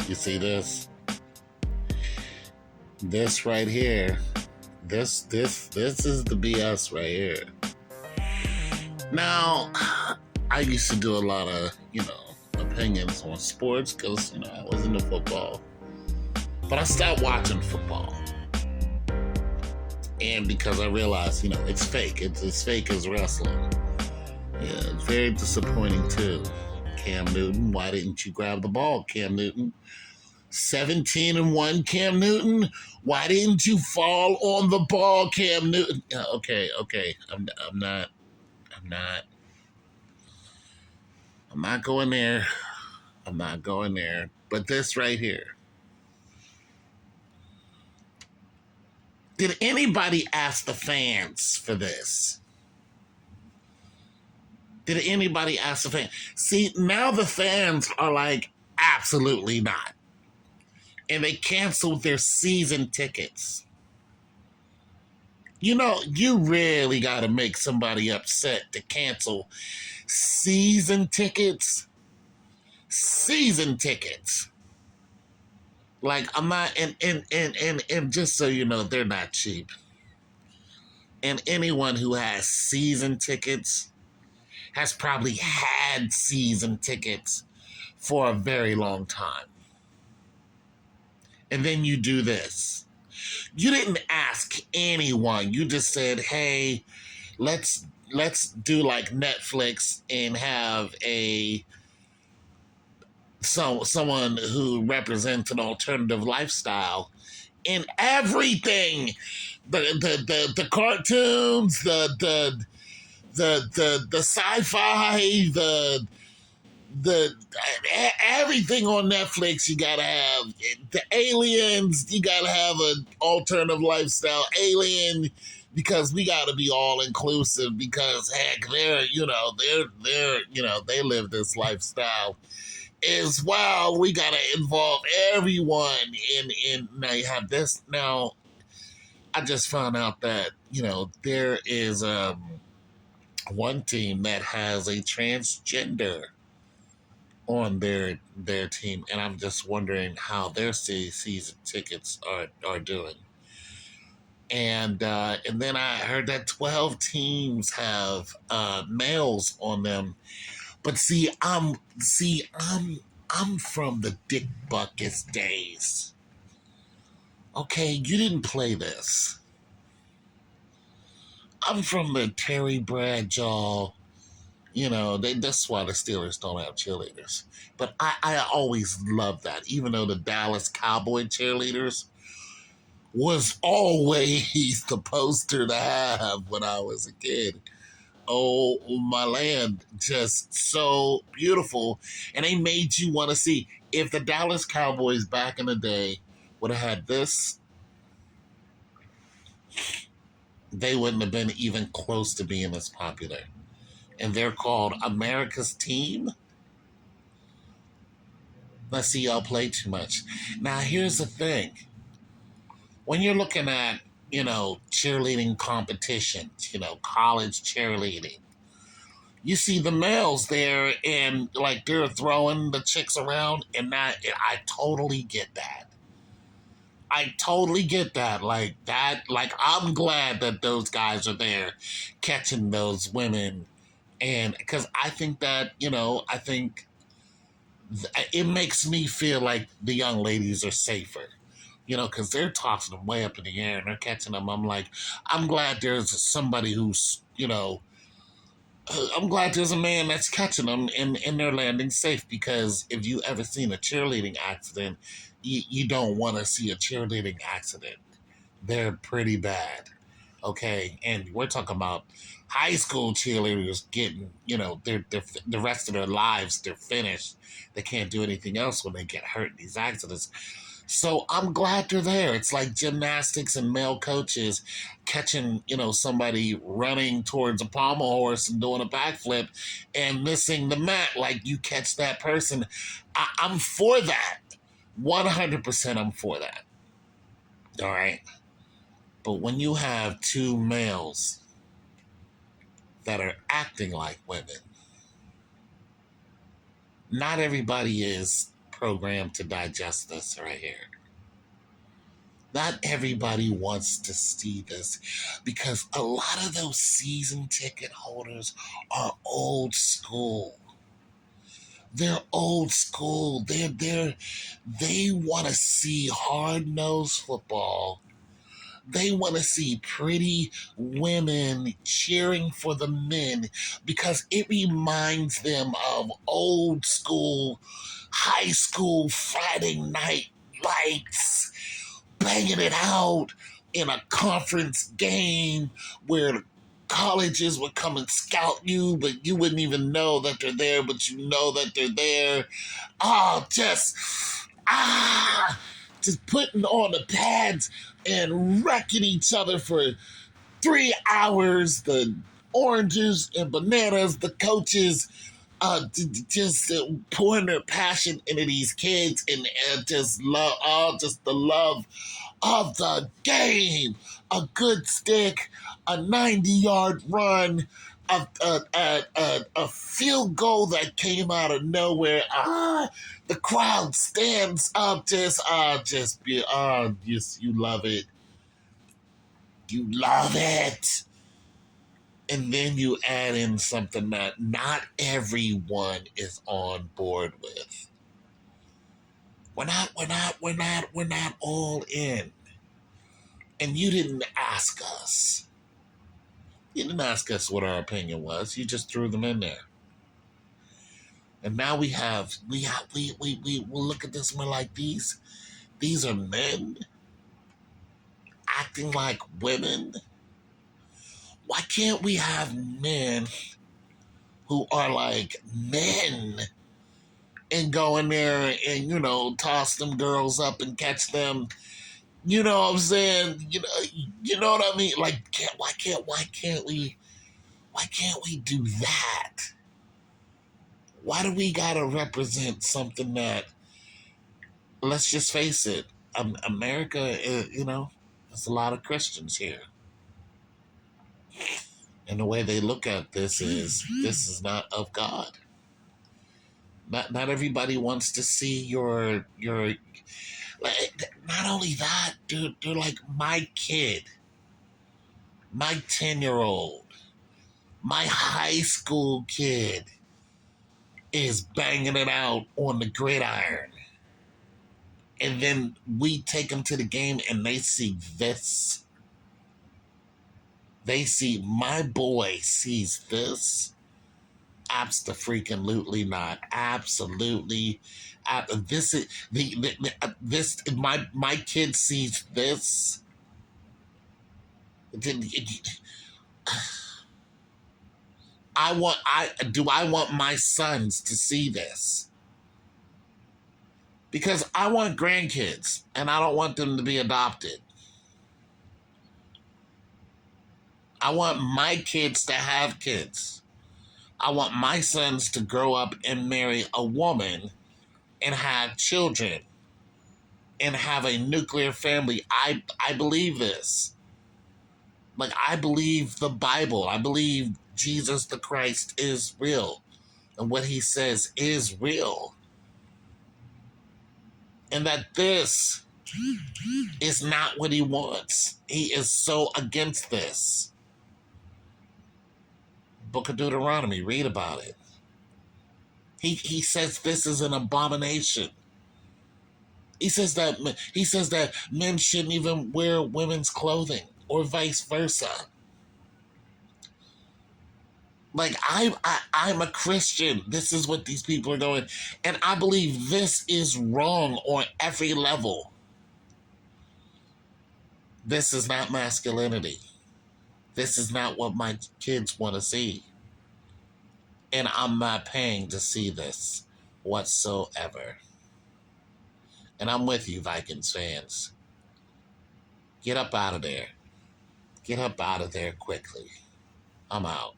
You see this? This right here. This is the BS right here. Now, I used to do a lot of, opinions on sports because, I was into football. But I stopped watching football. And because I realized, it's fake. It's as fake as wrestling. Yeah, it's very disappointing too. Cam Newton, why didn't you grab the ball, Cam Newton? 17-1, Cam Newton. Why didn't you fall on the ball, Cam Newton? Okay. I'm not going there. I'm not going there. But this right here. Did anybody ask the fans for this? Did anybody ask the fans? See, now the fans are like, absolutely not. And they canceled their season tickets. You really got to make somebody upset to cancel season tickets. Season tickets. Like, I'm not, and just so you know, they're not cheap. And anyone who has season tickets has probably had season tickets for a very long time. And then you do this. You didn't ask anyone. You just said, hey, let's do like Netflix and have someone who represents an alternative lifestyle in everything. The cartoons, the sci-fi, the everything on Netflix. You gotta have the aliens. You gotta have an alternative lifestyle alien because we gotta be all inclusive. Because heck, they live this lifestyle as well. We gotta involve everyone in. Now you have this. Now I just found out that there is one team that has a transgender on their team, and I'm just wondering how their season tickets are doing. And then I heard that 12 teams have males on them. But I'm from the Dick Butkus days. Okay, you didn't play this. I'm from the Terry Bradshaw. That's why the Steelers don't have cheerleaders. But I always loved that, even though the Dallas Cowboy cheerleaders was always the poster to have when I was a kid. Oh, my land, just so beautiful. And they made you want to see. If the Dallas Cowboys back in the day would have had this, they wouldn't have been even close to being as popular. And they're called America's Team. Let's see, y'all play too much. Now, here's the thing. When you're looking at, cheerleading competitions, college cheerleading, you see the males there and like they're throwing the chicks around, and I totally get that. I totally get that. Like I'm glad that those guys are there catching those women. And because I think that, I think it makes me feel like the young ladies are safer, because they're tossing them way up in the air and they're catching them. I'm like, I'm glad there's somebody who's, I'm glad there's a man that's catching them and they're landing safe, because if you ever seen a cheerleading accident, you don't want to see a cheerleading accident. They're pretty bad. Okay. And we're talking about high school cheerleaders getting, they're the rest of their lives, they're finished. They can't do anything else when they get hurt in these accidents. So I'm glad they're there. It's like gymnastics and male coaches catching, somebody running towards a pommel horse and doing a backflip and missing the mat. Like, you catch that person. I'm for that. 100% I'm for that. All right. But when you have two males that are acting like women, not everybody is programmed to digest this right here. Not everybody wants to see this because a lot of those season ticket holders are old school. They're old school. They want to see hard-nosed football. They want to see pretty women cheering for the men because it reminds them of old school, high school Friday night lights, banging it out in a conference game where the colleges would come and scout you, but you wouldn't even know that they're there, but you know that they're there. Oh, just putting on the pads and wrecking each other for 3 hours. The oranges and bananas, the coaches just pouring their passion into these kids and just love, just the love of the game. A good stick, a 90-yard run, a field goal that came out of nowhere. The crowd stands up, you love it. You love it. And then you add in something that not everyone is on board with. We're not all in. And you didn't ask us. You didn't ask us what our opinion was. You just threw them in there. And now we look at this and we're like, these are men acting like women. Why can't we have men who are like men and go in there and, toss them girls up and catch them? You know what I'm saying? You know what I mean? Like, why can't we do that? Why do we gotta represent something that, let's just face it, America, there's a lot of Christians here. And the way they look at this is not of God. Not everybody wants to see your not only that, dude, they're like, my kid, my 10-year-old, my high school kid is banging it out on the gridiron. And then we take them to the game and they see this. They see, my boy sees this. Absolutely not. Absolutely. This is this. My kid sees this. I want my sons to see this. Because I want grandkids, and I don't want them to be adopted. I want my kids to have kids. I want my sons to grow up and marry a woman and have children and have a nuclear family. I believe this. Like, I believe the Bible. I believe Jesus the Christ is real. And what he says is real. And that this is not what he wants. He is so against this. Book of Deuteronomy, read about it. He says this is an abomination. He says that men shouldn't even wear women's clothing or vice versa. Like, I'm a Christian. This is what these people are doing. And I believe this is wrong on every level. This is not masculinity. This is not what my kids want to see. And I'm not paying to see this whatsoever. And I'm with you, Vikings fans. Get up out of there. Get up out of there quickly. I'm out.